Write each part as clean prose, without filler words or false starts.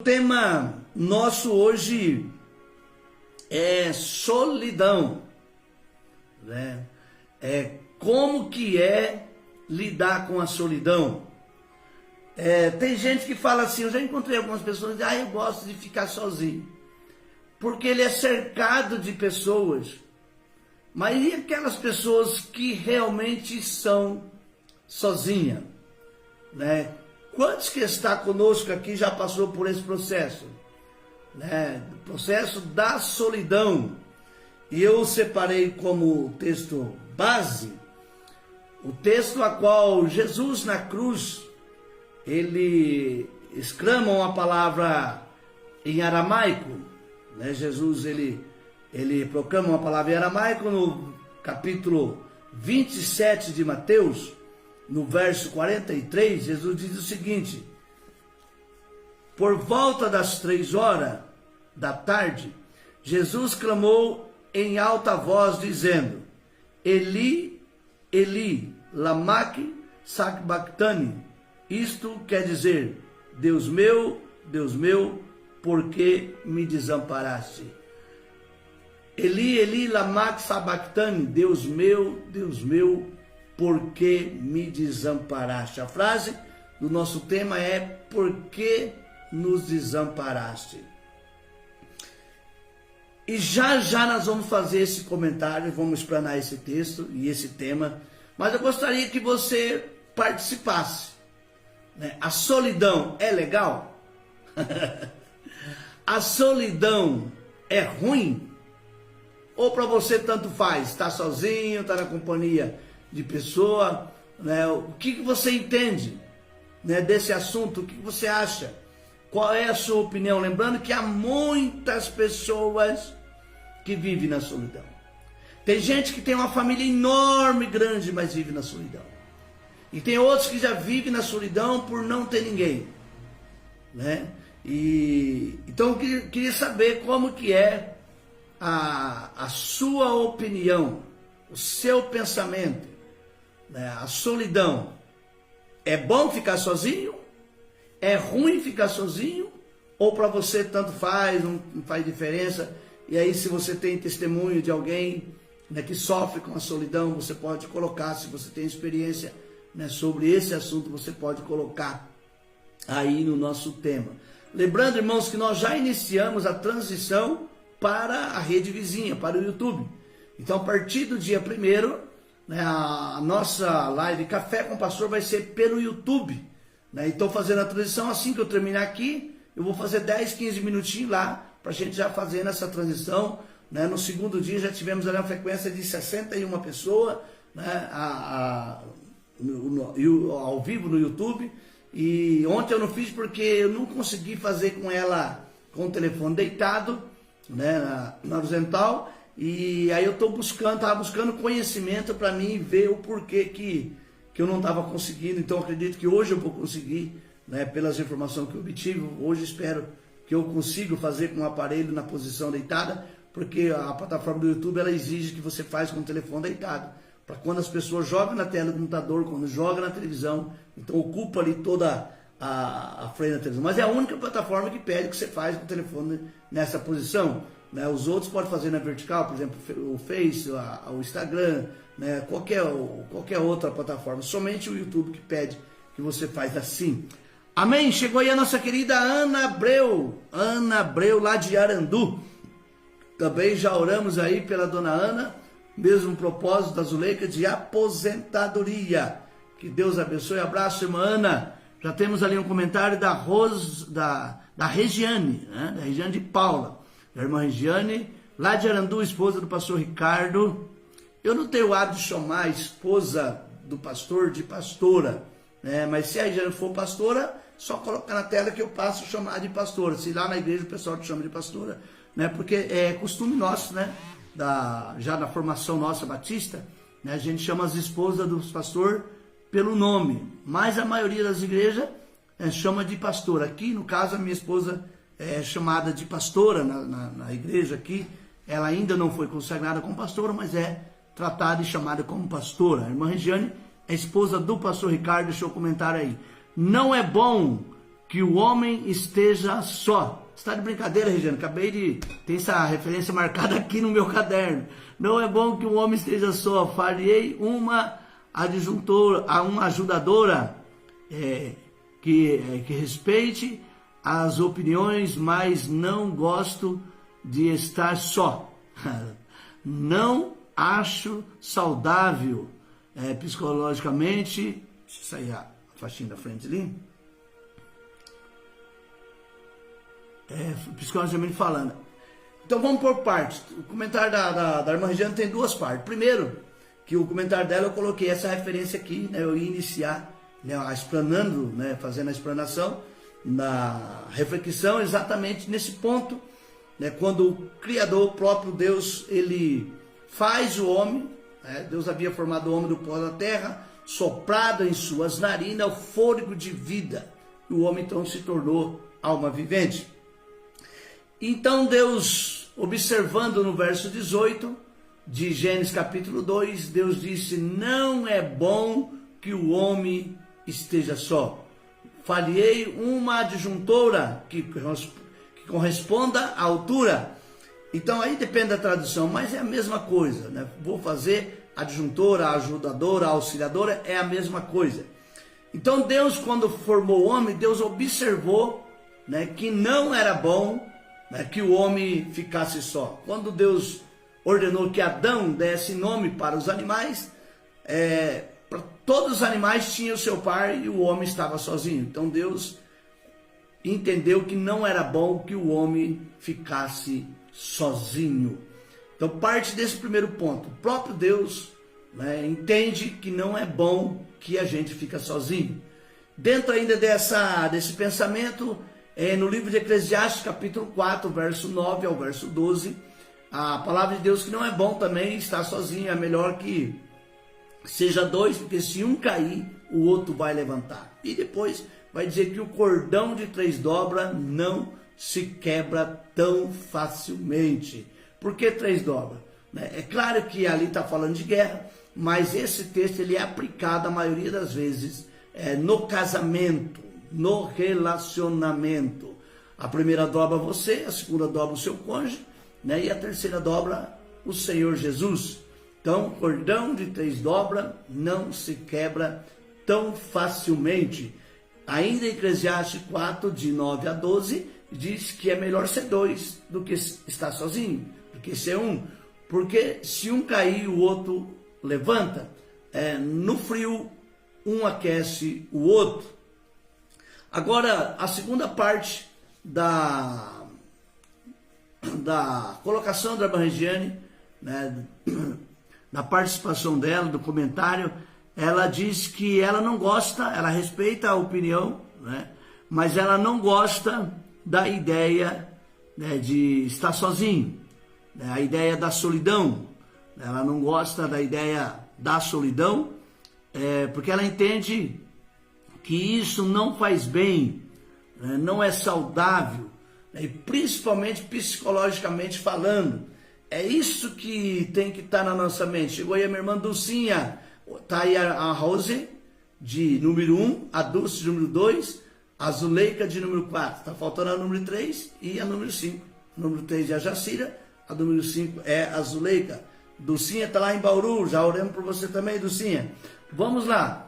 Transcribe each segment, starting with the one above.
O tema nosso hoje é solidão, né? Como que é lidar com a solidão. Tem gente que fala assim, eu já encontrei algumas pessoas que dizem, eu gosto de ficar sozinho, porque ele é cercado de pessoas. Mas e aquelas pessoas que realmente são sozinhas, né? Quantos que está conosco aqui já passou por esse processo, né? O processo da solidão. E eu separei como texto base o texto a qual Jesus na cruz, ele exclama uma palavra em aramaico, né? Jesus ele proclama uma palavra em aramaico no capítulo 27 de Mateus, no verso 43, Jesus diz o seguinte: por volta das 3 horas da tarde, Jesus clamou em alta voz, dizendo, Eli, Eli, lama sabachthani. Isto quer dizer, Deus meu, por que me desamparaste? Eli, Eli, lama sabachthani. Deus meu, por que me desamparaste? A frase do nosso tema é, por que nos desamparaste? E já nós vamos fazer esse comentário, vamos explanar esse texto e esse tema, mas eu gostaria que você participasse, né? A solidão é legal? A solidão é ruim? Ou para você tanto faz? Está sozinho, está na companhia de pessoa, né? O que você entende, né, desse assunto? O que você acha? Qual é a sua opinião? Lembrando que há muitas pessoas que vivem na solidão. Tem gente que tem uma família enorme, grande, mas vive na solidão. E tem outros que já vivem na solidão por não ter ninguém, né? Então eu queria saber como que é a sua opinião, o seu pensamento, né? A solidão. É bom ficar sozinho? É ruim ficar sozinho? Ou para você tanto faz, não faz diferença? E aí, se você tem testemunho de alguém, né, que sofre com a solidão, você pode colocar. Se você tem experiência, né, sobre esse assunto, você pode colocar aí no nosso tema. Lembrando, irmãos, que nós já iniciamos a transição para a rede vizinha, para o YouTube. Então, a partir do dia 1º, né, a nossa live Café com o Pastor vai ser pelo YouTube, né? Então, fazendo a transição, assim que eu terminar aqui, eu vou fazer 10, 15 minutinhos lá, para a gente já fazer essa transição, né? No segundo dia já tivemos ali uma frequência de 61 pessoas, né, ao vivo no YouTube. E ontem eu não fiz porque eu não consegui fazer com ela com o telefone deitado, né, na horizontal. E aí eu estava buscando conhecimento para mim ver o porquê que eu não estava conseguindo. Então acredito que hoje eu vou conseguir, né, pelas informações que eu obtive. Hoje espero que eu consiga fazer com o aparelho na posição deitada, porque a plataforma do YouTube ela exige que você faça com o telefone deitado, para quando as pessoas jogam na tela do computador, quando jogam na televisão, então ocupa ali toda a frente da televisão. Mas é a única plataforma que pede que você faça com o telefone nessa posição, né? Os outros podem fazer na vertical, por exemplo, o Face, o Instagram, né? qualquer outra plataforma. Somente o YouTube que pede que você faz assim. Amém? Chegou aí a nossa querida Ana Abreu, lá de Arandu. Também já oramos aí pela dona Ana, mesmo propósito da Zuleika de aposentadoria. Que Deus abençoe. Abraço, irmã Ana. Já temos ali um comentário da Regiane, né? Da Regiane de Paula. Da irmã Regiane, lá de Arandu, esposa do pastor Ricardo. Eu não tenho o hábito de chamar a esposa do pastor de pastora, né? Mas se a Regiane for pastora, só colocar na tela que eu passo a chamar de pastora. Se lá na igreja o pessoal te chama de pastora, né? Porque é costume nosso, né? Já na formação nossa batista, né? A gente chama as esposas do pastor pelo nome, mas a maioria das igrejas chama de pastor. Aqui, no caso, a minha esposa é chamada de pastora na igreja aqui. Ela ainda não foi consagrada como pastora, mas é tratada e chamada como pastora. A irmã Regiane é esposa do pastor Ricardo, deixou um comentário aí. Não é bom que o homem esteja só. Está de brincadeira, Regiane? Acabei de ter essa referência marcada aqui no meu caderno. Não é bom que o homem esteja só. Farei uma adjuntora, uma ajudadora que respeite as opiniões, mas não gosto de estar só. Não acho saudável psicologicamente. Deixa eu sair a faixinha da frente ali. Psicologicamente falando. Então vamos por partes. O comentário da irmã Regiane tem duas partes. Primeiro, que o comentário dela eu coloquei essa referência aqui, né? Eu ia iniciar, né, explanando, né, fazendo a explanação na reflexão exatamente nesse ponto, né, quando o Criador, o próprio Deus, ele faz o homem, né? Deus havia formado o homem do pó da terra, soprado em suas narinas o fôlego de vida, e o homem então se tornou alma vivente. Então Deus, observando no verso 18 de Gênesis capítulo 2, Deus disse: não é bom que o homem esteja só. Farei uma adjuntora que corresponda à altura. Então aí depende da tradução, mas é a mesma coisa, né? Vou fazer adjuntora, ajudadora, auxiliadora, é a mesma coisa. Então Deus, quando formou o homem, Deus observou, né, que não era bom, né, que o homem ficasse só. Quando Deus ordenou que Adão desse nome para os animais, para todos os animais tinham o seu par e o homem estava sozinho. Então Deus entendeu que não era bom que o homem ficasse sozinho. Então parte desse primeiro ponto. O próprio Deus, né, entende que não é bom que a gente fica sozinho. Dentro ainda desse pensamento, no livro de Eclesiastes, capítulo 4, verso 9 ao verso 12, a palavra de Deus que não é bom também estar sozinho, é melhor que seja dois, porque se um cair, o outro vai levantar. E depois vai dizer que o cordão de 3 dobras não se quebra tão facilmente. Por que 3 dobras? É claro que ali está falando de guerra, mas esse texto ele é aplicado a maioria das vezes no casamento, no relacionamento. A primeira dobra você, a segunda dobra o seu cônjuge, né? E a terceira dobra o Senhor Jesus. Então, cordão de 3 dobras não se quebra tão facilmente. Ainda em Eclesiastes 4, de 9 a 12, diz que é melhor ser 2 do que estar sozinho, do que ser um. Porque se um cair, o outro levanta. No frio, um aquece o outro. Agora, a segunda parte da colocação da irmã Regiane, né, na participação dela, do comentário, ela diz que ela não gosta, ela respeita a opinião, né, mas ela não gosta da ideia, né, de estar sozinho, né, a ideia da solidão. Ela não gosta da ideia da solidão, porque ela entende que isso não faz bem, né, não é saudável, né, e principalmente psicologicamente falando. É isso que tem que estar na nossa mente. Chegou aí a minha irmã Dulcinha, está aí a Rose de número 1, a Dulce de número 2, a Zuleika de número 4, está faltando a número 3 e a número 5. A número 3 é a Jacira, a número 5 é a Zuleika. Dulcinha está lá em Bauru, já oramos por você também, Dulcinha. Vamos lá.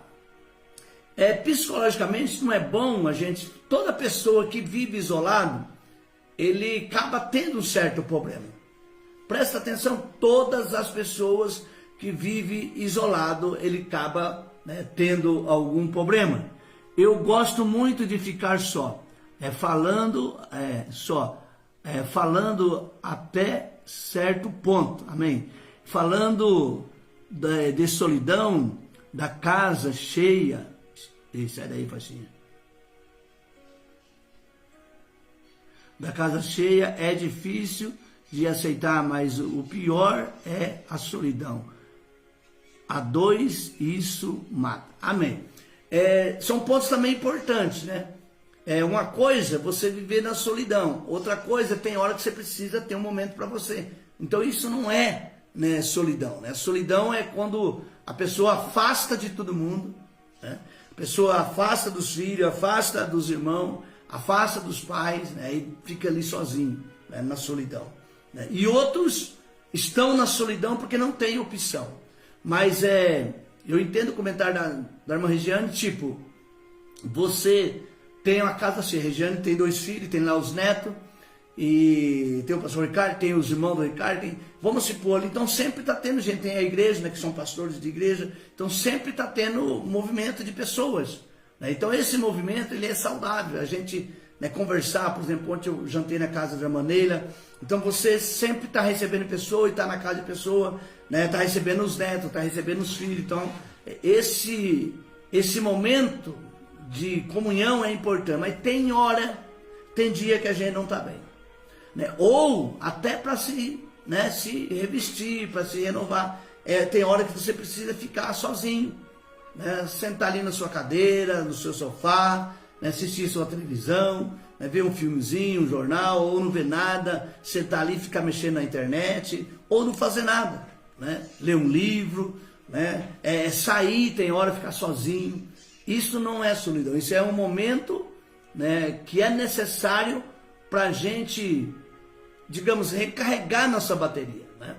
Psicologicamente não é bom a gente, toda pessoa que vive isolado, ele acaba tendo um certo problema. Presta atenção, todas as pessoas que vivem isolado, ele acaba, né, tendo algum problema. Eu gosto muito de ficar só, falando até certo ponto, amém? Falando de solidão, da casa cheia. Sai daí, faixinha. Da casa cheia é difícil de aceitar, mas o pior é a solidão. A 2, isso mata. Amém. São pontos também importantes, né? Uma coisa, você viver na solidão. Outra coisa, tem hora que você precisa ter um momento para você. Então isso não é, né, solidão, né? Solidão é quando a pessoa afasta de todo mundo, né? A pessoa afasta dos filhos, afasta dos irmãos, afasta dos pais, né, e fica ali sozinho, né, na solidão. Né? E outros estão na solidão porque não tem opção. Mas eu entendo o comentário da irmã Regiane, tipo, você tem uma casa assim, a Regiane tem 2 filhos, tem lá os netos, e tem o pastor Ricardo, tem os irmãos do Ricardo, vamos se pôr ali, então sempre está tendo gente, tem a igreja, né, que são pastores de igreja, então sempre está tendo movimento de pessoas, né? Então esse movimento ele é saudável, a gente, né, conversar, por exemplo, ontem eu jantei na casa da irmã Neila, então você sempre está recebendo pessoa e está na casa de pessoa, né, está recebendo os netos, está recebendo os filhos, então esse momento de comunhão é importante, mas tem hora, tem dia que a gente não está bem. Né? Ou até para se revestir, para se renovar. Tem hora que você precisa ficar sozinho, né? Sentar ali na sua cadeira, no seu sofá, né? Assistir sua televisão, né? Ver um filmezinho, um jornal, ou não ver nada, sentar ali e ficar mexendo na internet, ou não fazer nada, né? Ler um livro, né? Sair, tem hora ficar sozinho. Isso não é solidão, isso é um momento, né, que é necessário para a gente, digamos, recarregar nossa bateria. Né?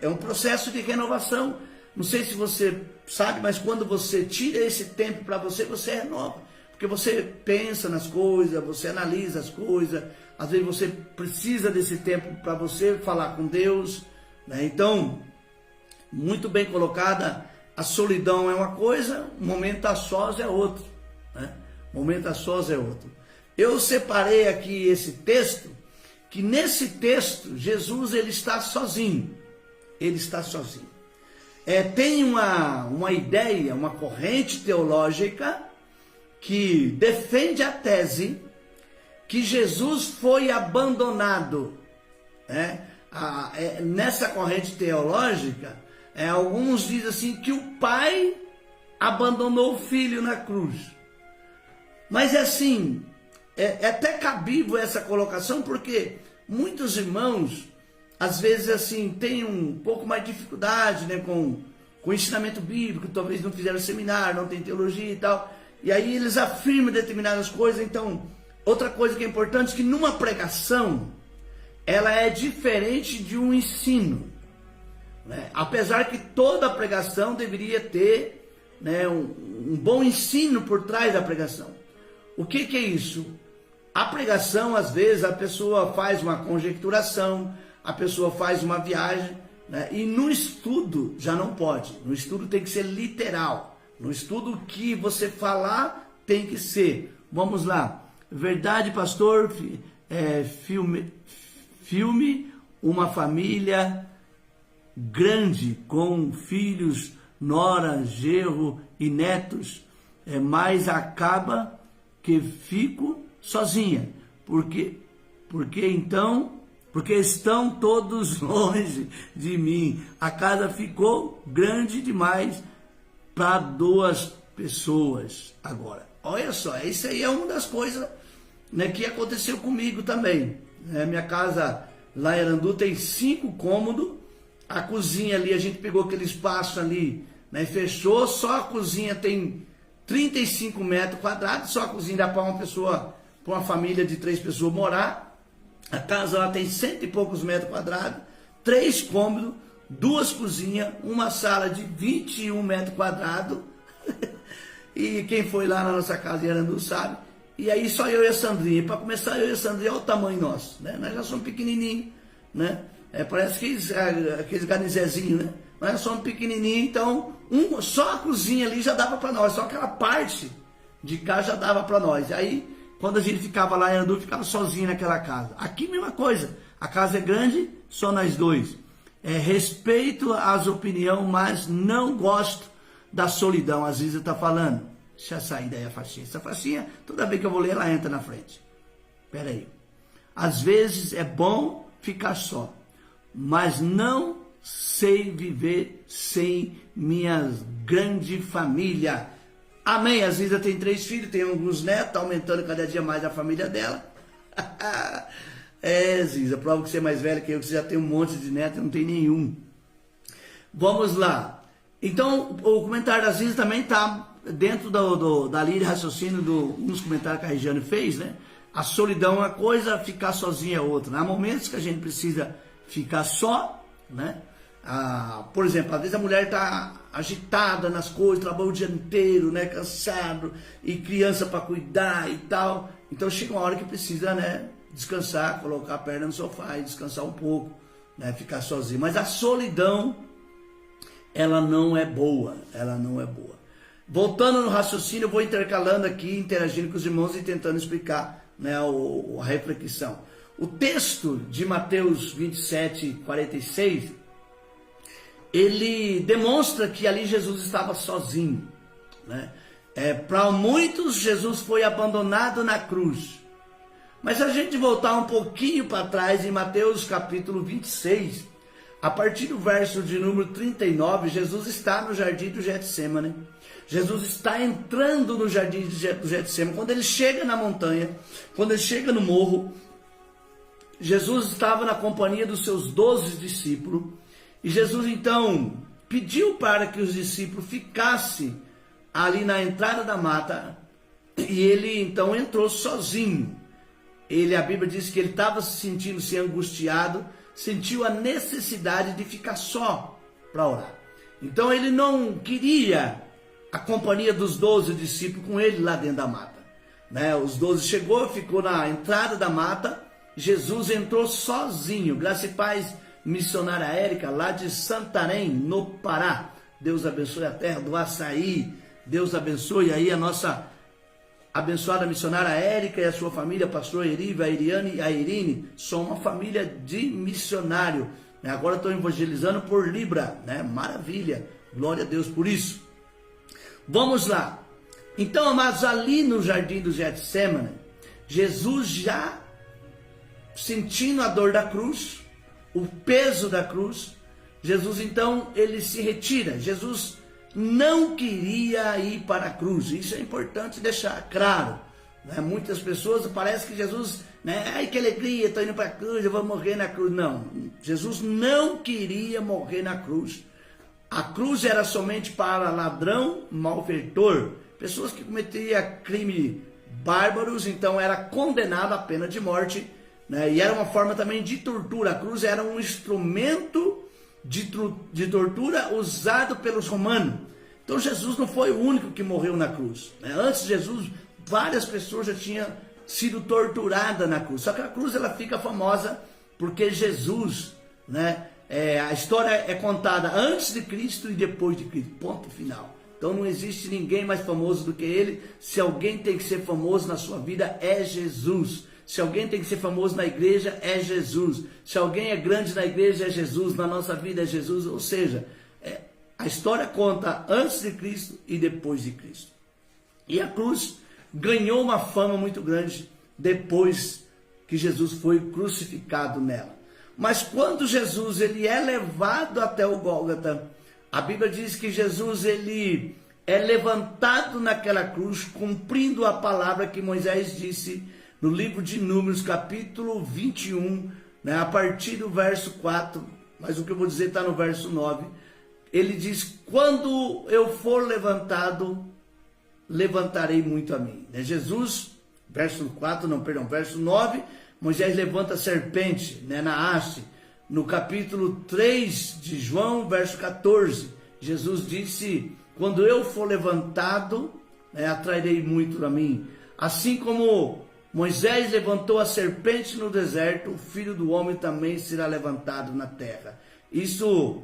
É um processo de renovação. Não sei se você sabe, mas quando você tira esse tempo para você, você renova. Porque você pensa nas coisas, você analisa as coisas, às vezes você precisa desse tempo para você falar com Deus. Né? Então, muito bem colocada, a solidão é uma coisa, o momento a sós é outro. Né? O momento a sós é outro. Eu separei aqui esse texto, que nesse texto, Jesus ele está sozinho. Ele está sozinho. Tem uma ideia, uma corrente teológica que defende a tese que Jesus foi abandonado. Nessa corrente teológica, alguns dizem assim que o pai abandonou o filho na cruz. Mas assim, é até cabível essa colocação, porque muitos irmãos, às vezes assim, têm um pouco mais de dificuldade, né, com o ensinamento bíblico, talvez não fizeram seminário, não tem teologia e tal, e aí eles afirmam determinadas coisas. Então, outra coisa que é importante é que numa pregação, ela é diferente de um ensino. Né? Apesar que toda pregação deveria ter, né, um bom ensino por trás da pregação. O que é isso? A pregação, às vezes, a pessoa faz uma conjecturação, a pessoa faz uma viagem, né? E no estudo já não pode. No estudo tem que ser literal. No estudo o que você falar tem que ser. Vamos lá. Verdade, pastor, filme uma família grande com filhos, nora, genro e netos, mas acaba que fico sozinha, porque estão todos longe de mim. A casa ficou grande demais para 2 pessoas agora. Olha só, isso aí é uma das coisas, né, que aconteceu comigo também. Minha casa lá em Arandu tem 5 cômodos. A cozinha ali, a gente pegou aquele espaço ali, né, fechou, só a cozinha tem 35 metros quadrados, só a cozinha dá para uma pessoa, para uma família de 3 pessoas morar. A casa lá tem 100 e poucos metros quadrados, 3 cômodos, 2 cozinhas, uma sala de 21 metros quadrados. E quem foi lá na nossa casa em Arandu sabe. E aí só eu e a Sandrinha. Para começar, eu e a Sandrinha, olha o tamanho nosso, né? Nós já somos pequenininhos, né? Parece aqueles ganizezinhos, né? Nós somos pequenininhos, então só a cozinha ali já dava para nós, só aquela parte de cá já dava para nós. E aí, quando a gente ficava lá em Arandu, ficava sozinho naquela casa. Aqui, mesma coisa, a casa é grande, só nós 2. Respeito as opiniões, mas não gosto da solidão. Às vezes está falando, deixa eu sair daí a faixinha. Essa faixinha, toda vez que eu vou ler, ela entra na frente. Espera aí. Às vezes é bom ficar só, mas não sei viver sem minha grande família. Amém. Às vezes eu tenho 3 filhos, tenho alguns netos, está aumentando cada dia mais a família dela. Ziza, prova que você é mais velha que eu, que você já tem um monte de netos, eu não tenho nenhum. Vamos lá. Então, o comentário da Ziza também está dentro da linha de raciocínio nos comentários que a Regiane fez, né? A solidão é uma coisa, ficar sozinho é outra. Há momentos que a gente precisa ficar só, né? Por exemplo, às vezes a mulher está agitada nas coisas, trabalha o dia inteiro, né? Cansado, e criança para cuidar e tal. Então chega uma hora que precisa, né? Descansar, colocar a perna no sofá e descansar um pouco, né? Ficar sozinho. Mas a solidão, ela não é boa, ela não é boa. Voltando no raciocínio, eu vou intercalando aqui, interagindo com os irmãos e tentando explicar, né, a reflexão. O texto de Mateus 27, 46, ele demonstra que ali Jesus estava sozinho, né? Para muitos, Jesus foi abandonado na cruz. Mas se a gente voltar um pouquinho para trás, em Mateus capítulo 26, a partir do verso de número 39, Jesus está no jardim do Getsêmani. Jesus está entrando no jardim do Getsêmani. Quando ele chega na montanha, quando ele chega no morro, Jesus estava na companhia dos seus 12 discípulos. E Jesus então pediu para que os discípulos ficassem ali na entrada da mata. E ele então entrou sozinho. A Bíblia diz que ele estava se sentindo angustiado, sentiu a necessidade de ficar só para orar. Então ele não queria a companhia dos 12 discípulos com ele lá dentro da mata, né? Os 12 chegou, ficou na entrada da mata. Jesus entrou sozinho. Graça e paz, missionária Érica, lá de Santarém, no Pará. Deus abençoe a terra do açaí. Deus abençoe aí a nossa abençoada missionária Érica e a sua família, pastor Eriva, a Iriane e a Irine. São uma família de missionário, né? Agora estou evangelizando por Libra, né? Maravilha, glória a Deus por isso. Vamos lá. Então, amados, ali no jardim do Getsêmani, Jesus já sentindo a dor da cruz, o peso da cruz, Jesus então, ele se retira. Jesus não queria ir para a cruz. Isso é importante deixar claro, né? Muitas pessoas, parece que Jesus, né? Ai, que alegria, estou indo para a cruz, eu vou morrer na cruz. Não, Jesus não queria morrer na cruz. A cruz era somente para ladrão, malfeitor, pessoas que cometiam crimes bárbaros, então era condenado à pena de morte, né? E era uma forma também de tortura. A cruz era um instrumento de tortura usado pelos romanos. Então Jesus não foi o único que morreu na cruz, né? Antes de Jesus, várias pessoas já tinham sido torturadas na cruz. Só que a cruz ela fica famosa porque Jesus, né? A história é contada antes de Cristo e depois de Cristo, ponto final. Então não existe ninguém mais famoso do que ele. Se alguém tem que ser famoso na sua vida, é Jesus. Se alguém tem que ser famoso na igreja, é Jesus. Se alguém é grande na igreja, é Jesus. Na nossa vida, é Jesus. Ou seja, a história conta antes de Cristo e depois de Cristo. E a cruz ganhou uma fama muito grande depois que Jesus foi crucificado nela. Mas quando Jesus ele é levado até o Gólgota, a Bíblia diz que Jesus ele é levantado naquela cruz, cumprindo a palavra que Moisés disse no livro de Números, capítulo 21, né, a partir do verso 4, mas o que eu vou dizer está no verso 9. Ele diz: quando eu for levantado, levantarei muito a mim. Jesus, verso 9, Moisés levanta a serpente, né, na haste. No capítulo 3 de João, verso 14, Jesus disse: quando eu for levantado, atrairei muito a mim. Assim como Moisés levantou a serpente no deserto, o Filho do Homem também será levantado na terra. Isso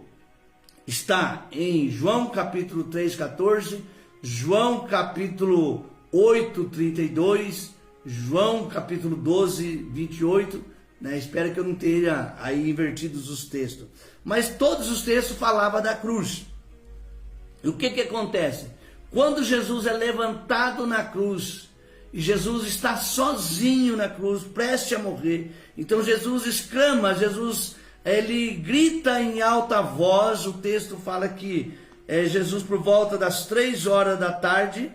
está em João capítulo 3, 14, João capítulo 8, 32, João capítulo 12, 28, né? Espero que eu não tenha aí invertidos os textos. Mas todos os textos falavam da cruz. E o que acontece? Quando Jesus é levantado na cruz, e Jesus está sozinho na cruz, prestes a morrer, então Jesus exclama, ele grita em alta voz. O texto fala que Jesus, por volta das 3 horas da tarde,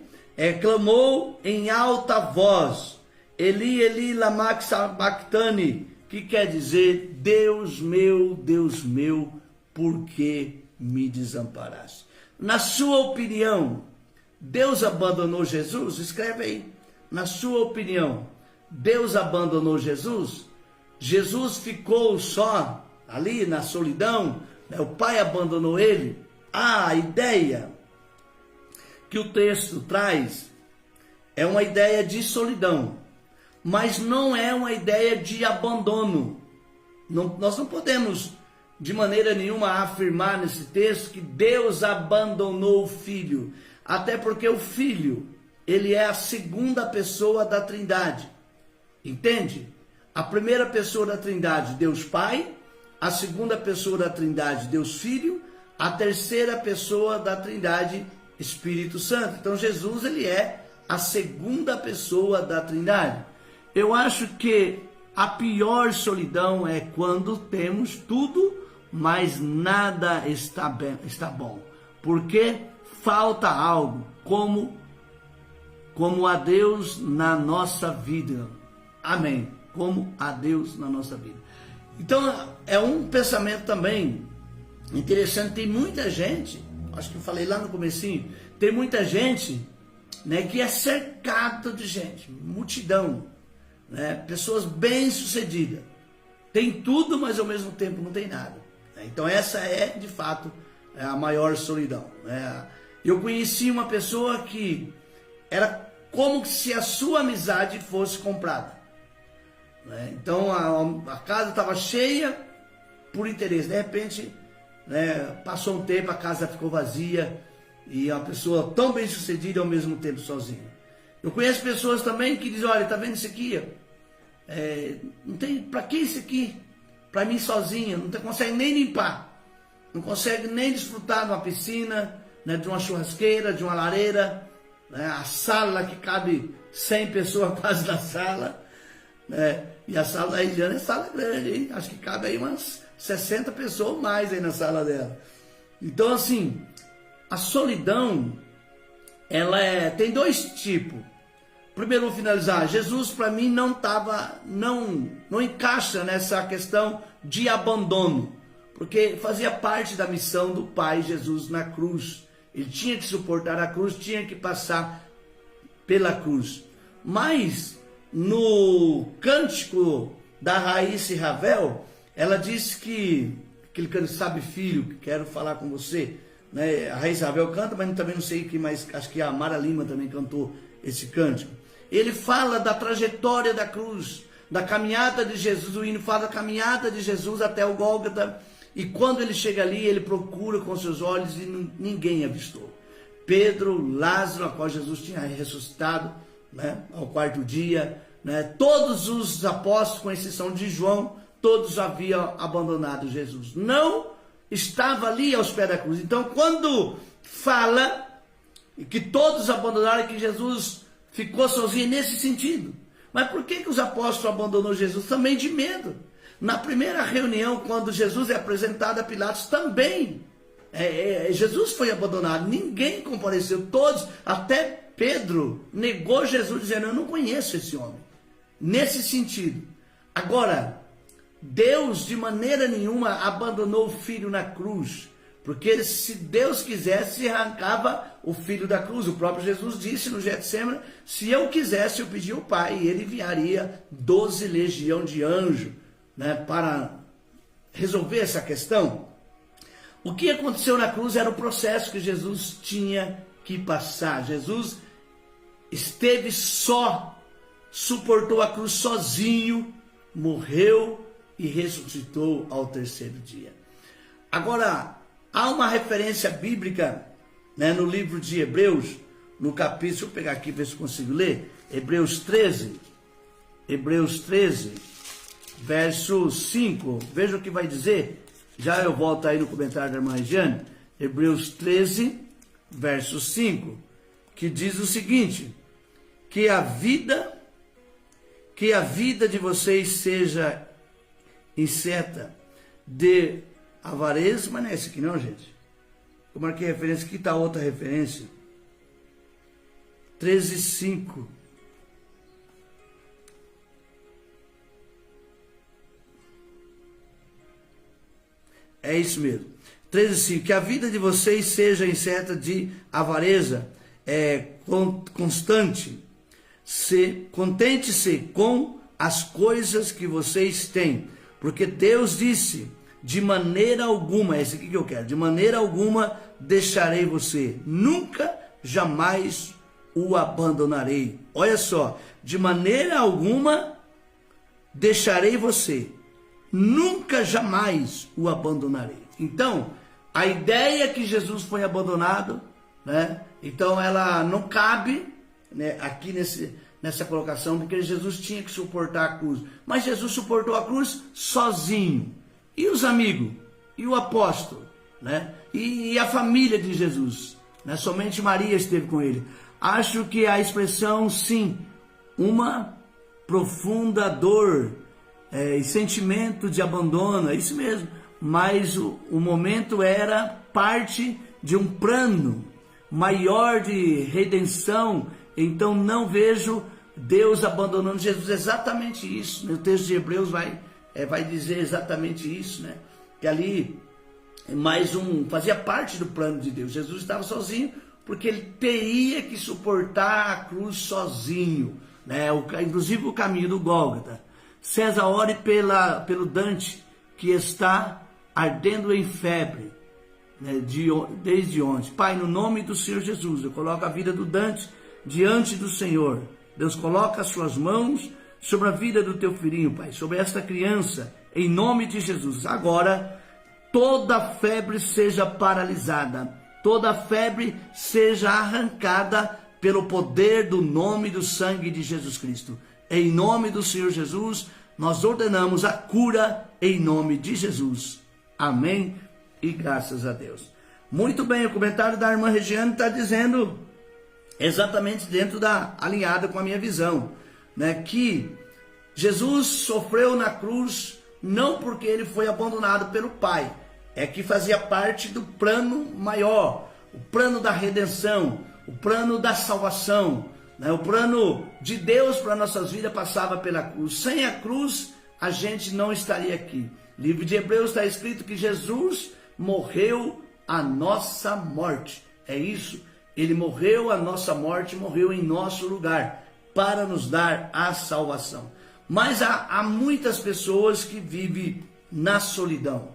clamou em alta voz: Eli, Eli, lama sabachthani, que quer dizer: Deus meu, por que me desamparaste? Na sua opinião, Deus abandonou Jesus? Escreve aí, na sua opinião, Deus abandonou Jesus? Jesus ficou só ali na solidão? O Pai abandonou ele? A ideia que o texto traz é uma ideia de solidão, mas não é uma ideia de abandono. Nós não podemos de maneira nenhuma afirmar nesse texto que Deus abandonou o Filho, até porque o Filho, ele é a segunda pessoa da Trindade, entende? A primeira pessoa da Trindade, Deus Pai; a segunda pessoa da Trindade, Deus Filho; a terceira pessoa da Trindade, Espírito Santo. Então Jesus, ele é a segunda pessoa da Trindade. Eu acho que a pior solidão é quando temos tudo, mas nada está bom, porque falta algo, como a Deus na nossa vida. Amém. Como a Deus na nossa vida. Então é um pensamento também interessante. Tem muita gente, acho que eu falei lá no comecinho, tem muita gente, né, que é cercado de gente, multidão, né, pessoas bem-sucedidas, tem tudo, mas ao mesmo tempo não tem nada, né? Então essa é de fato a maior solidão, né? Eu conheci uma pessoa que era como se a sua amizade fosse comprada, né? Então a casa estava cheia por interesse, de repente, né, passou um tempo, a casa ficou vazia e a pessoa tão bem sucedida e ao mesmo tempo sozinha. Eu conheço pessoas também que dizem: olha, tá vendo isso aqui? Não tem, para que isso aqui? Para mim sozinha, não consegue nem limpar, não consegue nem desfrutar de uma piscina, né, de uma churrasqueira, de uma lareira, né, a sala que cabe 100 pessoas quase na sala, né, e a sala da Eliana é sala grande, hein? Acho que cabe aí umas 60 pessoas ou mais aí na sala dela. Então assim, a solidão, ela tem dois tipos. Primeiro, vou finalizar. Jesus, para mim, não encaixa nessa questão de abandono, porque fazia parte da missão do Pai Jesus na cruz. Ele tinha que suportar a cruz, tinha que passar pela cruz. Mas no cântico da Raíssa Ravel, ela disse que aquele canto, sabe, filho, que quero falar com você, né? A Raíssa Ravel canta, mas também não sei quem mais, acho que a Mara Lima também cantou esse cântico. Ele fala da trajetória da cruz, da caminhada de Jesus. O hino fala da caminhada de Jesus até o Gólgota, e quando ele chega ali, ele procura com seus olhos e ninguém avistou. Pedro, Lázaro, a qual Jesus tinha ressuscitado, né, ao quarto dia, né, todos os apóstolos, com exceção de João, todos haviam abandonado Jesus. Não estava ali aos pés da cruz. Então, quando fala que todos abandonaram, que Jesus ficou sozinho, nesse sentido. Mas por que os apóstolos abandonou Jesus? Também de medo. Na primeira reunião, quando Jesus é apresentado a Pilatos, também Jesus foi abandonado. Ninguém compareceu. Todos, até Pedro, negou Jesus, dizendo: eu não conheço esse homem. Nesse sentido. Agora, Deus de maneira nenhuma abandonou o Filho na cruz, porque se Deus quisesse, arrancava o Filho da cruz. O próprio Jesus disse no Getsêmani: se eu quisesse, eu pedia ao Pai, e ele enviaria 12 legiões de anjos, né, para resolver essa questão. O que aconteceu na cruz era o processo que Jesus tinha que passar. Jesus esteve só, suportou a cruz sozinho, morreu e ressuscitou ao terceiro dia. Agora, há uma referência bíblica, né, no livro de Hebreus, no capítulo, deixa eu pegar aqui, ver se consigo ler, Hebreus 13, verso 5, veja o que vai dizer, já eu volto aí no comentário da irmã Regiane, Hebreus 13, verso 5, que diz o seguinte: que a vida de vocês seja incerta de avareza, mas não é esse aqui não, gente. Eu marquei referência, aqui está outra referência. 13:5. É isso mesmo. 13:5. Que a vida de vocês seja incerta de avareza, constante. Contente-se com as coisas que vocês têm, porque Deus disse: de maneira alguma, é esse aqui que eu quero, de maneira alguma deixarei você, nunca, jamais o abandonarei. Olha só, de maneira alguma deixarei você, nunca, jamais o abandonarei. Então, a ideia que Jesus foi abandonado, né? Então ela não cabe, né, aqui nessa colocação, porque Jesus tinha que suportar a cruz. Mas Jesus suportou a cruz sozinho. E os amigos? E o apóstolo? Né? E a família de Jesus? Né? Somente Maria esteve com ele. Acho que a expressão, sim, uma profunda dor e sentimento de abandono, é isso mesmo. Mas o momento era parte de um plano maior de redenção. Então não vejo Deus abandonando Jesus. Exatamente isso. No texto de Hebreus vai dizer exatamente isso, né? Que ali fazia parte do plano de Deus. Jesus estava sozinho porque ele teria que suportar a cruz sozinho, né? Inclusive o caminho do Gólgota. César, ore pelo Dante, que está ardendo em febre, né, desde ontem. Pai, no nome do Senhor Jesus, eu coloco a vida do Dante diante do Senhor. Deus, coloca as suas mãos sobre a vida do teu filhinho, Pai, sobre esta criança, em nome de Jesus. Agora, toda febre seja paralisada, toda febre seja arrancada pelo poder do nome e do sangue de Jesus Cristo. Em nome do Senhor Jesus, nós ordenamos a cura em nome de Jesus. Amém e graças a Deus. Muito bem, o comentário da irmã Regiane está dizendo exatamente alinhada com a minha visão, né, que Jesus sofreu na cruz não porque ele foi abandonado pelo Pai, é que fazia parte do plano maior, o plano da redenção, o plano da salvação, né, o plano de Deus para nossas vidas passava pela cruz. Sem a cruz a gente não estaria aqui. No livro de Hebreus está escrito que Jesus morreu a nossa morte. É isso. Ele morreu a nossa morte, morreu em nosso lugar, para nos dar a salvação. Mas há muitas pessoas que vivem na solidão,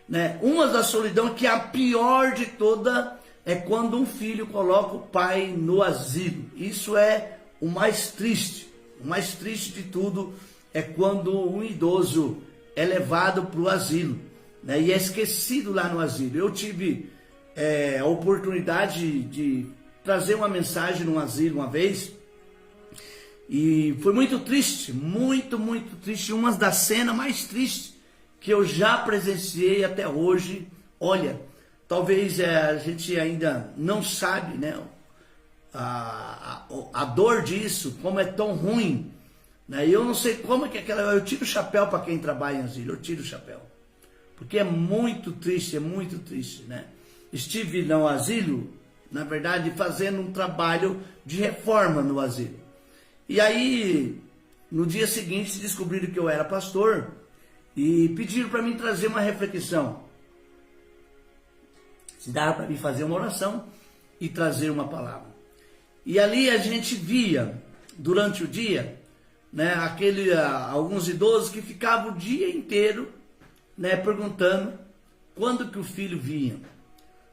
né? Uma da solidão, que é a pior de toda, é quando um filho coloca o pai no asilo. Isso é o mais triste. O mais triste de tudo é quando um idoso é levado para o asilo, né, e é esquecido lá no asilo. Eu tive a oportunidade de trazer uma mensagem num asilo uma vez, e foi muito triste, muito, muito triste. Uma das cenas mais tristes que eu já presenciei até hoje. Olha, talvez a gente ainda não sabe, né, a dor disso, como é tão ruim, né? Eu não sei como é que eu tiro o chapéu para quem trabalha em asilo, eu tiro o chapéu, porque é muito triste, né? Estive no asilo, na verdade, fazendo um trabalho de reforma no asilo. E aí, no dia seguinte, descobriram que eu era pastor e pediram para mim trazer uma reflexão. Se dava para mim fazer uma oração e trazer uma palavra. E ali a gente via, durante o dia, né, alguns idosos que ficavam o dia inteiro, né, perguntando quando que o filho vinha,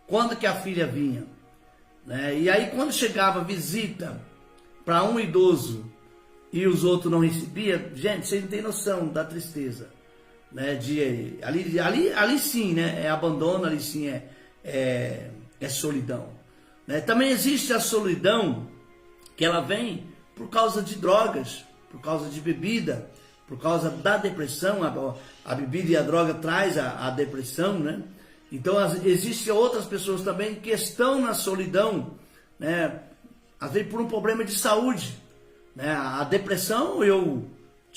quando que a filha vinha, né? E aí quando chegava visita para um idoso e os outros não recebiam, gente, vocês não têm noção da tristeza, né? Ali sim, né, é abandono, ali sim é solidão, né? Também existe a solidão que ela vem por causa de drogas, por causa de bebida, por causa da depressão. A bebida e a droga traz a depressão, né? Então existem outras pessoas também que estão na solidão, né, às vezes por um problema de saúde, né? A depressão eu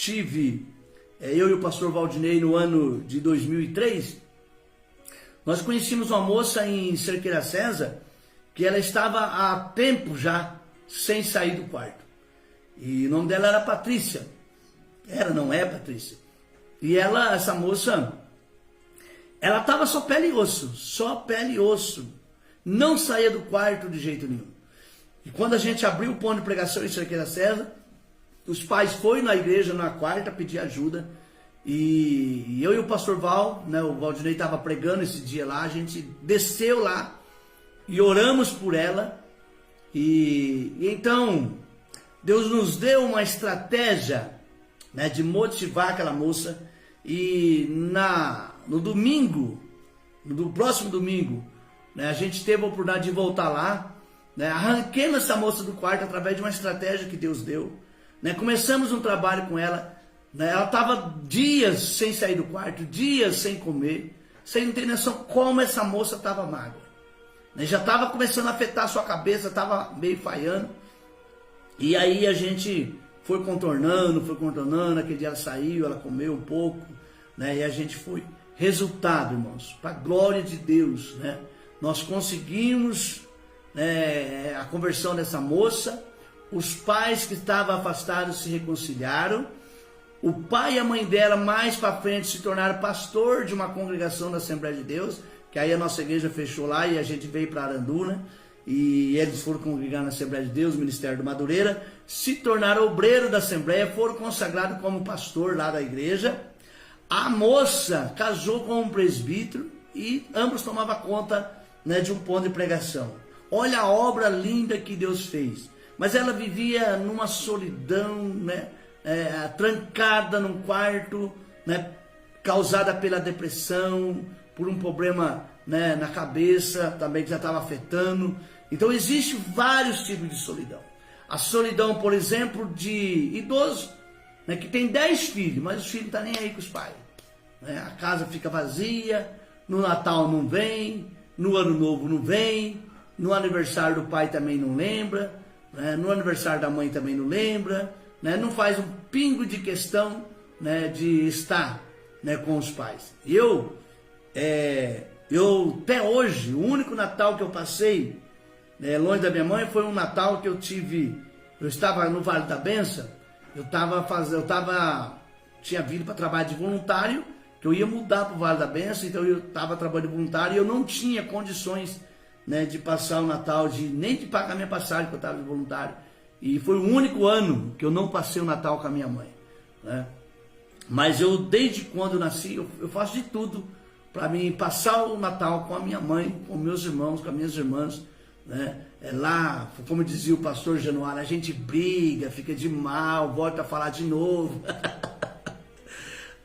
e o pastor Valdinei, no ano de 2003, nós conhecíamos uma moça em Cerqueira César, que ela estava há tempo já sem sair do quarto. E o nome dela era Patrícia. Não é Patrícia. E essa moça, ela estava só pele e osso. Não saía do quarto de jeito nenhum. E quando a gente abriu o ponto de pregação em Cerqueira César, os pais foram na igreja na quarta pedir ajuda. E eu e o pastor Val, né, o Valdinei estava pregando esse dia lá, a gente desceu lá e oramos por ela. E então Deus nos deu uma estratégia, né, de motivar aquela moça. E no domingo, no próximo domingo, né, a gente teve a oportunidade de voltar lá, né, arranquemos essa moça do quarto através de uma estratégia que Deus deu, né, começamos um trabalho com ela, né, ela estava dias sem sair do quarto, dias sem comer, sem ter noção como essa moça estava magra, né, já estava começando a afetar a sua cabeça, estava meio falhando. E aí a gente foi contornando, aquele dia ela saiu, ela comeu um pouco, né, e a gente foi. Resultado, irmãos, para a glória de Deus, né, nós conseguimos, né, a conversão dessa moça, os pais que estavam afastados se reconciliaram, o pai e a mãe dela mais para frente se tornaram pastor de uma congregação da Assembleia de Deus, que aí a nossa igreja fechou lá e a gente veio para Arandu, né? E eles foram congregar na Assembleia de Deus, Ministério do Madureira, se tornaram obreiro da Assembleia, foram consagrados como pastor lá da igreja. A moça casou com um presbítero e ambos tomavam conta, né, de um ponto de pregação. Olha a obra linda que Deus fez. Mas ela vivia numa solidão, né, trancada num quarto, né, causada pela depressão, por um problema, né, na cabeça também que já estava afetando. Então existem vários tipos de solidão. A solidão, por exemplo, de idoso, né, que tem 10 filhos, mas os filhos não estão nem aí com os pais, né? A casa fica vazia, no Natal não vem, no Ano Novo não vem, no aniversário do pai também não lembra, né? No aniversário da mãe também não lembra, né? Não faz um pingo de questão, né, de estar, né, com os pais. Eu até hoje, o único Natal que eu passei, né, longe da minha mãe, foi um Natal que eu estava no Vale da Benção, tinha vindo para trabalho de voluntário, que eu ia mudar para o Vale da Benção, então eu estava trabalhando de voluntário e eu não tinha condições, né, de passar o Natal, nem de pagar minha passagem, porque eu estava de voluntário. E foi o único ano que eu não passei o Natal com a minha mãe, né? Mas eu, desde quando eu nasci, eu faço de tudo para mim passar o Natal com a minha mãe, com meus irmãos, com as minhas irmãs, né? Lá, como dizia o pastor Januário, a gente briga, fica de mal, volta a falar de novo.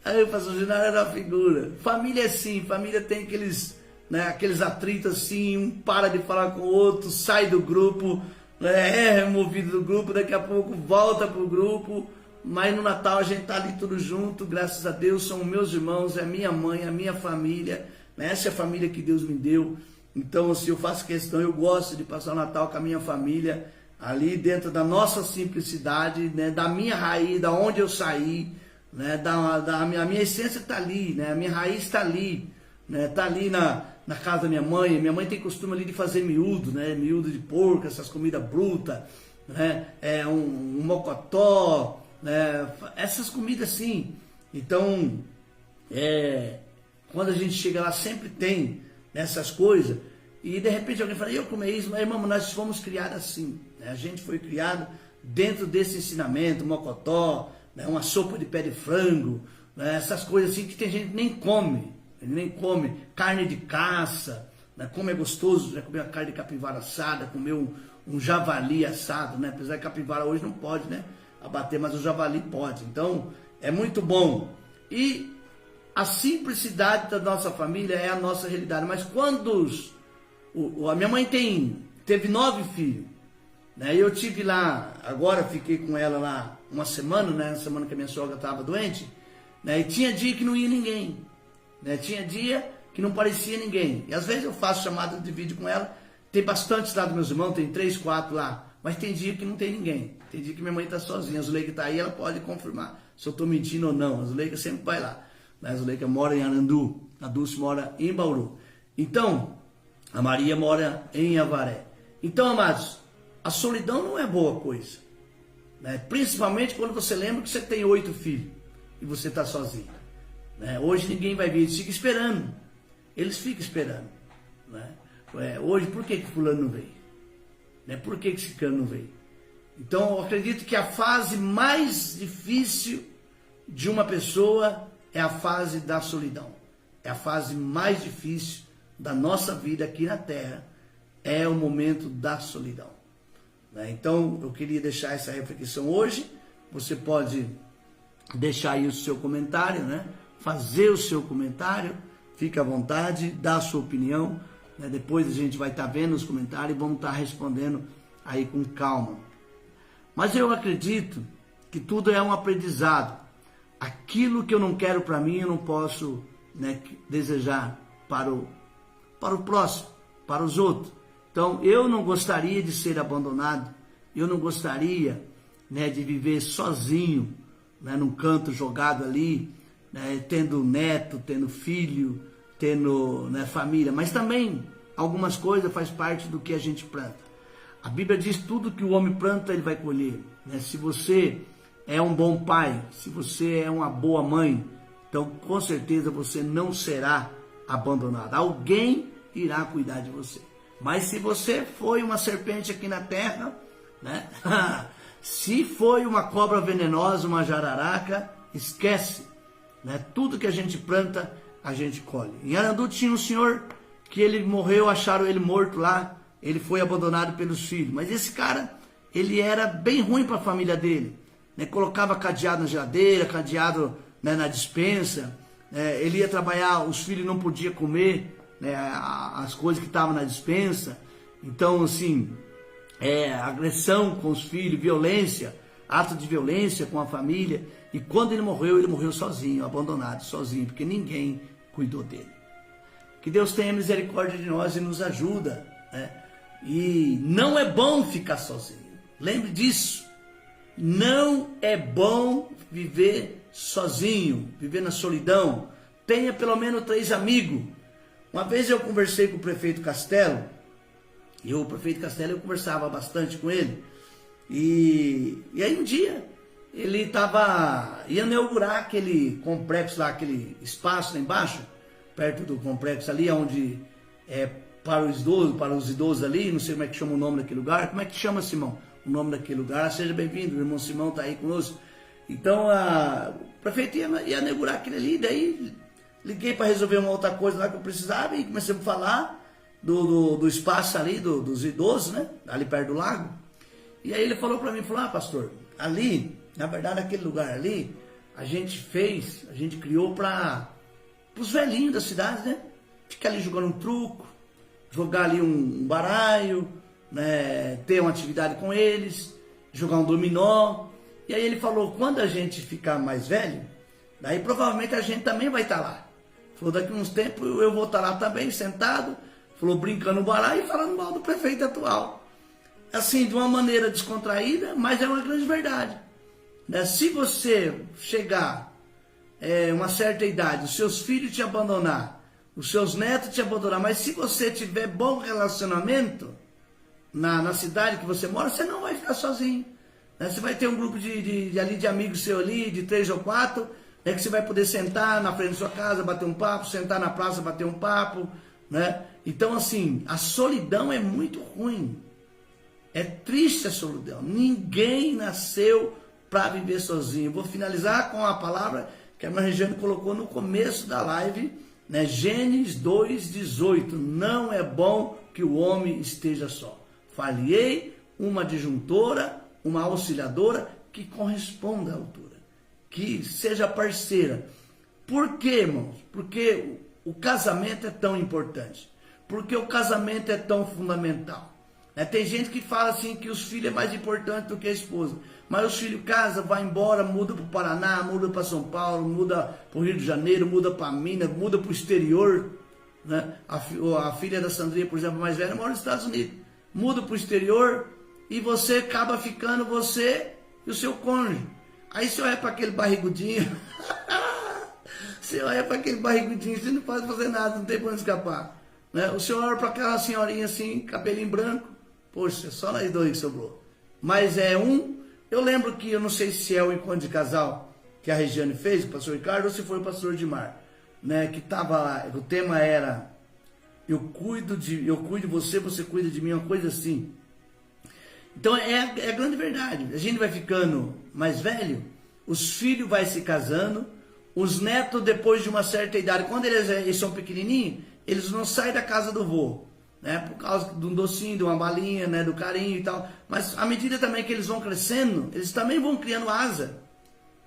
Aí o pastor Januário era uma figura. Família é assim, família tem aqueles, né, aqueles atritos assim, um para de falar com o outro, sai do grupo, né, é removido do grupo, daqui a pouco volta pro grupo. Mas no Natal a gente tá ali tudo junto, graças a Deus, são meus irmãos, é a minha mãe, a minha família, né? Essa é a família que Deus me deu. Então, assim, eu faço questão, eu gosto de passar o Natal com a minha família, ali dentro da nossa simplicidade, né? Da minha raiz, da onde eu saí, né? A minha essência está ali, né? A minha raiz está ali, né? Tá ali na casa da minha mãe. Minha mãe tem costume ali de fazer miúdo, né? Miúdo de porco, essas comidas brutas, né? Um mocotó, né? Essas comidas assim. Então, quando a gente chega lá, sempre tem essas coisas. E de repente alguém fala, eu comer isso, mas irmão, nós fomos criados assim, né? A gente foi criado dentro desse ensinamento, mocotó, né? Uma sopa de pé de frango, né? Essas coisas assim que tem gente que nem come, carne de caça, né? Como é gostoso, né? Comer a carne de capivara assada, comer um javali assado, né? Apesar que capivara hoje não pode, né, abater, mas o javali pode. Então é muito bom. E a simplicidade da nossa família é a nossa realidade. Mas quando a minha mãe teve 9 filhos, né? Eu tive lá, agora fiquei com ela lá uma semana, né? Na semana que a minha sogra estava doente, né? E tinha dia que não ia ninguém, né? Tinha dia que não parecia ninguém. E às vezes eu faço chamada de vídeo com ela, tem bastante lá dos meus irmãos, tem 3, 4 lá, mas tem dia que não tem ninguém. Tem dia que minha mãe está sozinha. A Zuleika está aí, ela pode confirmar se eu estou mentindo ou não. A Zuleika sempre vai lá. A Zuleika mora em Arandu, a Dulce mora em Bauru. Então, a Maria mora em Avaré. Então, amados, a solidão não é boa coisa, né? Principalmente quando você lembra que você tem 8 filhos e você está sozinho, né? Hoje ninguém vai vir, eles ficam esperando. Eles ficam esperando, né? Hoje, por que fulano não veio? né? Por que esse cano não veio? Então eu acredito que a fase mais difícil de uma pessoa é a fase da solidão. É a fase mais difícil da nossa vida aqui na Terra, é o momento da solidão, né? Então eu queria deixar essa reflexão hoje. Você pode deixar aí o seu comentário, né? Fazer o seu comentário, fique à vontade, dá a sua opinião, né? Depois a gente vai estar vendo os comentários e vamos estar respondendo aí com calma. Mas eu acredito que tudo é um aprendizado. Aquilo que eu não quero para mim, eu não posso, né, desejar para o próximo, para os outros. Então, eu não gostaria de ser abandonado, eu não gostaria, né, de viver sozinho, né, num canto jogado ali, né, tendo neto, tendo filho, tendo, né, família. Mas também, algumas coisas faz parte do que a gente planta. A Bíblia diz: tudo que o homem planta, ele vai colher, né? Se você é um bom pai, se você é uma boa mãe, então com certeza você não será abandonado. Alguém irá cuidar de você. Mas se você foi uma serpente aqui na terra, né? Se foi uma cobra venenosa, uma jararaca, esquece, né? Tudo que a gente planta, a gente colhe. Em Arandu tinha um senhor que ele morreu, acharam ele morto lá, ele foi abandonado pelos filhos. Mas esse cara, ele era bem ruim para a família dele, né? Colocava cadeado na geladeira, cadeado, né, na despensa, ele ia trabalhar, os filhos não podiam comer, né, as coisas que estavam na despensa. Então, assim, agressão com os filhos, violência, ato de violência com a família. E quando ele morreu sozinho, abandonado, sozinho, porque ninguém cuidou dele. Que Deus tenha misericórdia de nós e nos ajuda, né? E não é bom ficar sozinho. Lembre disso. Não é bom viver sozinho, viver na solidão. Tenha pelo menos 3 amigos. Uma vez eu conversei com o prefeito Castelo, e o prefeito Castelo, eu conversava bastante com ele, e aí um dia ele ia inaugurar aquele complexo lá, aquele espaço lá embaixo, perto do complexo ali, onde é para os idosos ali, não sei como é que chama o nome daquele lugar. Como é que chama, Simão, o nome daquele lugar? Seja bem-vindo, o irmão Simão está aí conosco. Então o prefeito ia inaugurar aquele ali, daí liguei para resolver uma outra coisa lá que eu precisava, e comecei a falar do espaço ali, dos idosos, né? Ali perto do lago. E aí ele falou para mim, pastor, ali, na verdade aquele lugar ali, a gente criou para os velhinhos da cidade, né? Ficar ali jogando um truco, jogar ali um baralho, né? Ter uma atividade com eles, jogar um dominó. E aí ele falou, quando a gente ficar mais velho, daí provavelmente a gente também vai estar lá. Falou, daqui uns tempos eu vou estar lá também, sentado, falou, brincando no baralho e falando mal do prefeito atual. Assim, de uma maneira descontraída, mas é uma grande verdade, né? Se você chegar uma certa idade, os seus filhos te abandonar, os seus netos te abandonar, mas se você tiver bom relacionamento na cidade que você mora, você não vai ficar sozinho, né? Você vai ter um grupo de amigos seu ali, de 3 ou 4, que você vai poder sentar na frente da sua casa, bater um papo, sentar na praça, bater um papo, né? Então, assim, a solidão é muito ruim. É triste a solidão. Ninguém nasceu para viver sozinho. Vou finalizar com a palavra que a irmã Regiane colocou no começo da live, né? Gênesis 2:18. Não é bom que o homem esteja só. Falhei uma adjuntora, uma auxiliadora que corresponda à altura, que seja parceira. Por quê, irmãos? Porque o casamento é tão importante. Porque o casamento é tão fundamental. Tem gente que fala assim que os filhos é mais importante do que a esposa. Mas os filhos casam, vai embora, muda para o Paraná, muda para São Paulo, muda para o Rio de Janeiro, muda para Minas, muda para o exterior, né? A filha da Sandrinha, por exemplo, mais velha, mora nos Estados Unidos. Muda para o exterior e você acaba ficando, você e o seu cônjuge. Aí você olha para aquele barrigudinho, você olha para aquele barrigudinho, você não pode fazer nada, não tem para onde escapar, né? O senhor olha para aquela senhorinha assim, cabelinho branco, poxa, só nós dois que sobrou. Mas eu lembro que, eu não sei se é o encontro de casal que a Regiane fez, o pastor Ricardo, ou se foi o pastor Edmar, né? Que estava lá, o tema era, eu cuido de você, você cuida de mim, uma coisa assim. Então é a grande verdade. A gente vai ficando mais velho, os filhos vai se casando, os netos depois de uma certa idade, quando eles são pequenininhos, eles não saem da casa do vô, né? Por causa de um docinho, de uma balinha, né? Do carinho e tal. Mas à medida também que eles vão crescendo, eles também vão criando asa,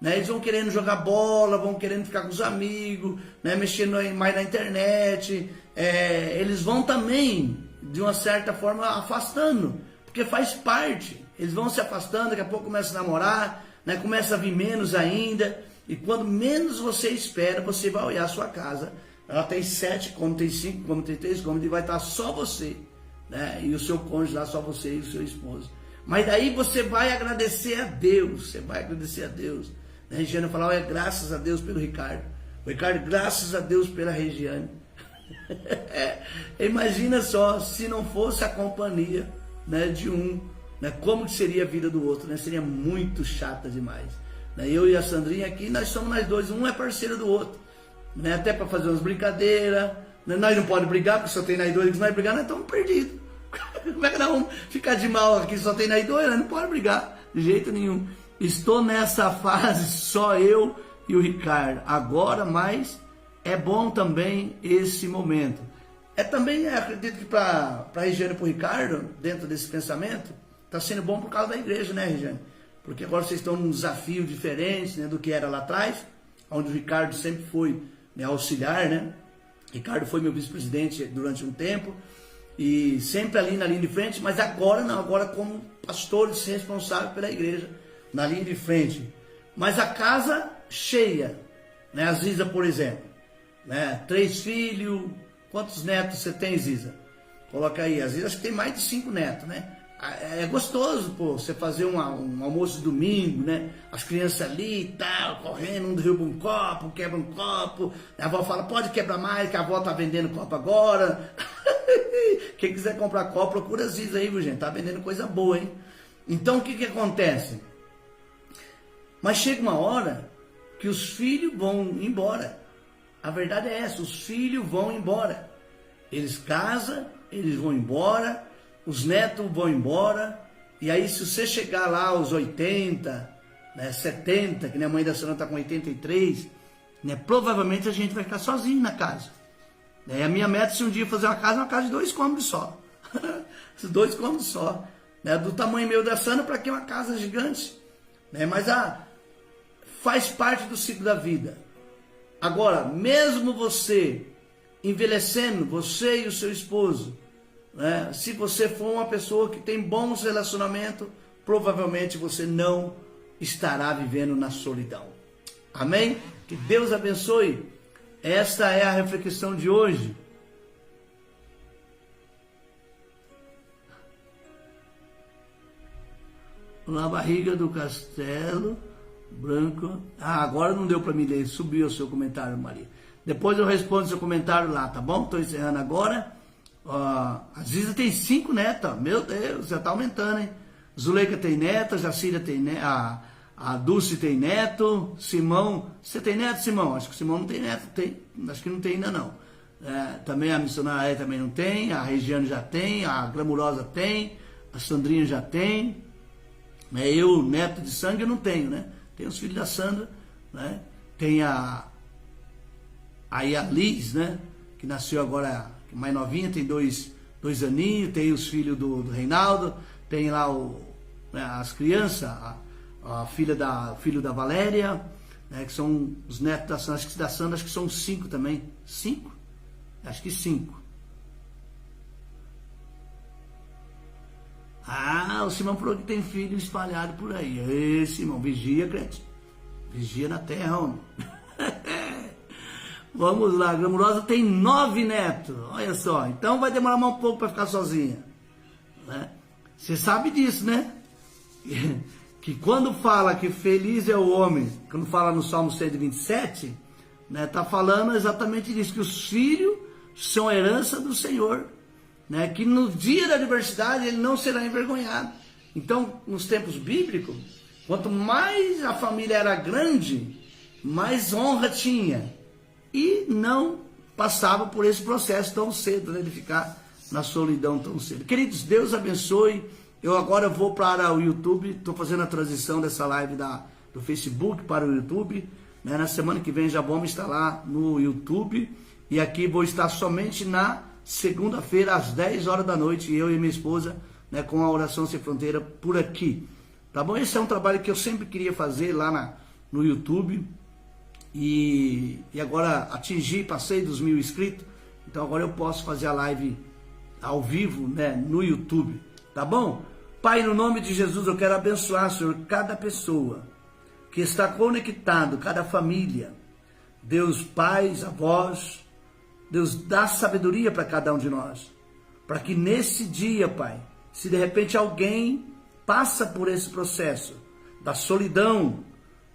né? Eles vão querendo jogar bola, vão querendo ficar com os amigos, né? Mexendo mais na internet. Eles vão também, de uma certa forma, afastando, porque faz parte. Eles vão se afastando, daqui a pouco começa a namorar, né? Começa a vir menos ainda. E quando menos você espera, você vai olhar a sua casa. Ela tem 7 cômodos, tem 5 cômodos, tem 3 cômodos, e vai estar só você, né? E o seu cônjuge lá, só você e o seu esposo. Mas daí você vai agradecer a Deus, você vai agradecer a Deus. A Regiane falava, olha, graças a Deus pelo Ricardo. O Ricardo, graças a Deus pela Regiane. Imagina só, se não fosse a companhia, né, de um, né, como que seria a vida do outro, né? Seria muito chata demais. Eu e a Sandrinha aqui, nós somos nós dois, um é parceiro do outro, né? Até para fazer umas brincadeiras, né? Nós não podemos brigar, porque só tem nós dois, que nós brigar, nós estamos perdidos. Como é que nós vamos ficar de mal aqui, só tem nós dois, nós não podemos brigar, de jeito nenhum. Estou nessa fase, só eu e o Ricardo, agora, mas é bom também esse momento. Também, acredito que para a Regiane e para o Ricardo, dentro desse pensamento, está sendo bom por causa da igreja, né, Regiane? Porque agora vocês estão num desafio diferente, né, do que era lá atrás, onde o Ricardo sempre foi, né, auxiliar, né? Ricardo foi meu vice-presidente durante um tempo, e sempre ali na linha de frente, mas agora não, agora como pastor responsável pela igreja, na linha de frente. Mas a casa cheia, né? A Ziza, por exemplo, né? 3 filhos, quantos netos você tem, Ziza? Coloca aí, a Ziza acho que tem mais de 5 netos, né? É gostoso, pô, você fazer um almoço de domingo, né? As crianças ali e tal, correndo, um derruba um copo, quebra um copo. A avó fala, pode quebrar mais, que a avó tá vendendo copo agora. Quem quiser comprar copo, procura a Ziza aí, viu, gente? Tá vendendo coisa boa, hein? Então, o que acontece? Mas chega uma hora que os filhos vão embora. A verdade é essa, os filhos vão embora. Eles casam, eles vão embora, os netos vão embora, e aí se você chegar lá aos 80, né, 70, que minha mãe da Sandra está com 83, né, provavelmente a gente vai ficar sozinho na casa. A minha meta, se um dia fazer uma casa de 2 cômodos só. 2 cômodos só. Né, do tamanho meu da Sandra, para que uma casa gigante? Né, mas faz parte do ciclo da vida. Agora, mesmo você envelhecendo, você e o seu esposo, né, se você for uma pessoa que tem bons relacionamentos, provavelmente você não estará vivendo na solidão. Amém? Que Deus abençoe. Esta é a reflexão de hoje. Na barriga do castelo branco. Agora não deu para me ler, subiu o seu comentário, Maria. Depois eu respondo seu comentário lá, tá bom? Estou encerrando agora. A Ziza tem 5 netas, meu Deus, já está aumentando, hein? Zuleika tem neta, Jacira tem neta, a Dulce tem neto, Simão, você tem neto, Simão? Acho que o Simão não tem neto, acho que não tem ainda não. Também a missionária também não tem, a Regiane já tem, a Glamurosa tem, a Sandrinha já tem, eu, neto de sangue, eu não tenho, né? Tem os filhos da Sandra, né? Tem a Liz, né? Que nasceu agora mais novinha, tem 2 aninhos, tem os filhos do Reinaldo, tem lá as crianças, filho da Valéria, né, que são os netos da Sandra, acho que da Sandra, acho que são 5 também. 5? Acho que 5. O Simão falou que tem filho espalhado por aí. Ei, Simão, vigia, crente. Vigia na terra, homem. Vamos lá, a Glamurosa tem 9 netos, olha só, então vai demorar mais um pouco para ficar sozinha, né? Você sabe disso, né? Que quando fala que feliz é o homem, quando fala no Salmo 127, né, tá falando exatamente disso, que os filhos são herança do Senhor, né? Que no dia da adversidade ele não será envergonhado. Então, nos tempos bíblicos, quanto mais a família era grande, mais honra tinha. E não passava por esse processo tão cedo, né, de ficar na solidão tão cedo. Queridos, Deus abençoe, Eu agora vou para o YouTube, estou fazendo a transição dessa live do Facebook para o YouTube. Né? Na semana que vem já vamos estar lá no YouTube. E aqui vou estar somente na segunda-feira, às 10 horas da noite, eu e minha esposa, né, com a Oração Sem Fronteira por aqui. Tá bom? Esse é um trabalho que eu sempre queria fazer lá no YouTube. E agora passei dos 1000 inscritos. Então agora eu posso fazer a live ao vivo, né, no YouTube. Tá bom? Pai, no nome de Jesus, eu quero abençoar, Senhor, cada pessoa que está conectado, cada família. Deus, pais, avós, Deus, dá sabedoria para cada um de nós. Para que nesse dia, Pai, se de repente alguém passa por esse processo da solidão,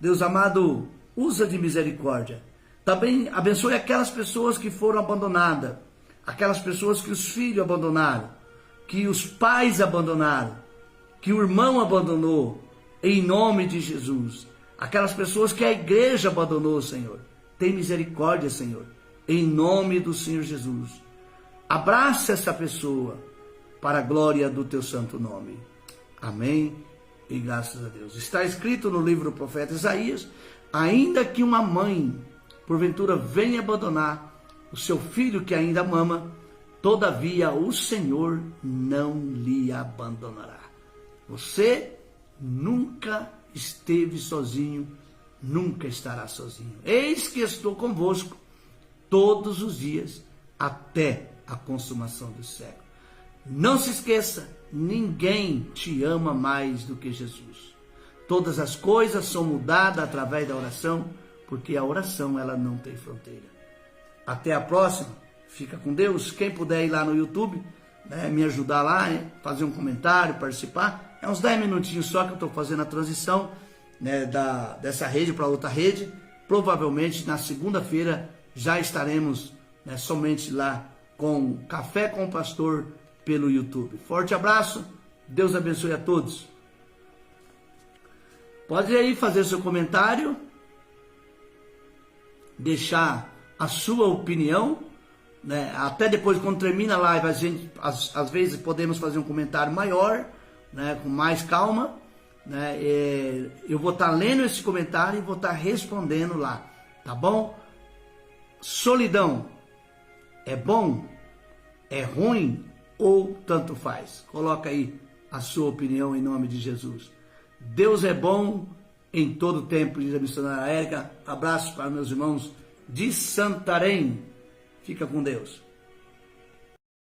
Deus amado, usa de misericórdia. Também abençoe aquelas pessoas que foram abandonadas, aquelas pessoas que os filhos abandonaram, que os pais abandonaram, que o irmão abandonou, em nome de Jesus. Aquelas pessoas que a igreja abandonou, Senhor. Tem misericórdia, Senhor, em nome do Senhor Jesus. Abraça essa pessoa para a glória do teu santo nome. Amém e graças a Deus. Está escrito no livro do profeta Isaías: ainda que uma mãe, porventura, venha abandonar o seu filho que ainda mama, todavia o Senhor não lhe abandonará. Você nunca esteve sozinho, nunca estará sozinho. Eis que estou convosco todos os dias, até a consumação do século. Não se esqueça, ninguém te ama mais do que Jesus. Todas as coisas são mudadas através da oração, porque a oração, ela não tem fronteira. Até a próxima, fica com Deus. Quem puder ir lá no YouTube, né, me ajudar lá, fazer um comentário, participar, é uns 10 minutinhos só que eu estou fazendo a transição, né, dessa rede para outra rede. Provavelmente na segunda-feira já estaremos, né, somente lá com Café com o Pastor pelo YouTube. Forte abraço, Deus abençoe a todos. Pode aí fazer seu comentário, deixar a sua opinião, né? Até depois, quando termina a live, a gente, às vezes podemos fazer um comentário maior, né, com mais calma, né? Eu vou estar lendo esse comentário e vou estar respondendo lá, tá bom? Solidão é bom? É ruim? Ou tanto faz? Coloca aí a sua opinião em nome de Jesus. Deus é bom em todo tempo, diz a missionária Érica. Abraços para meus irmãos de Santarém. Fica com Deus.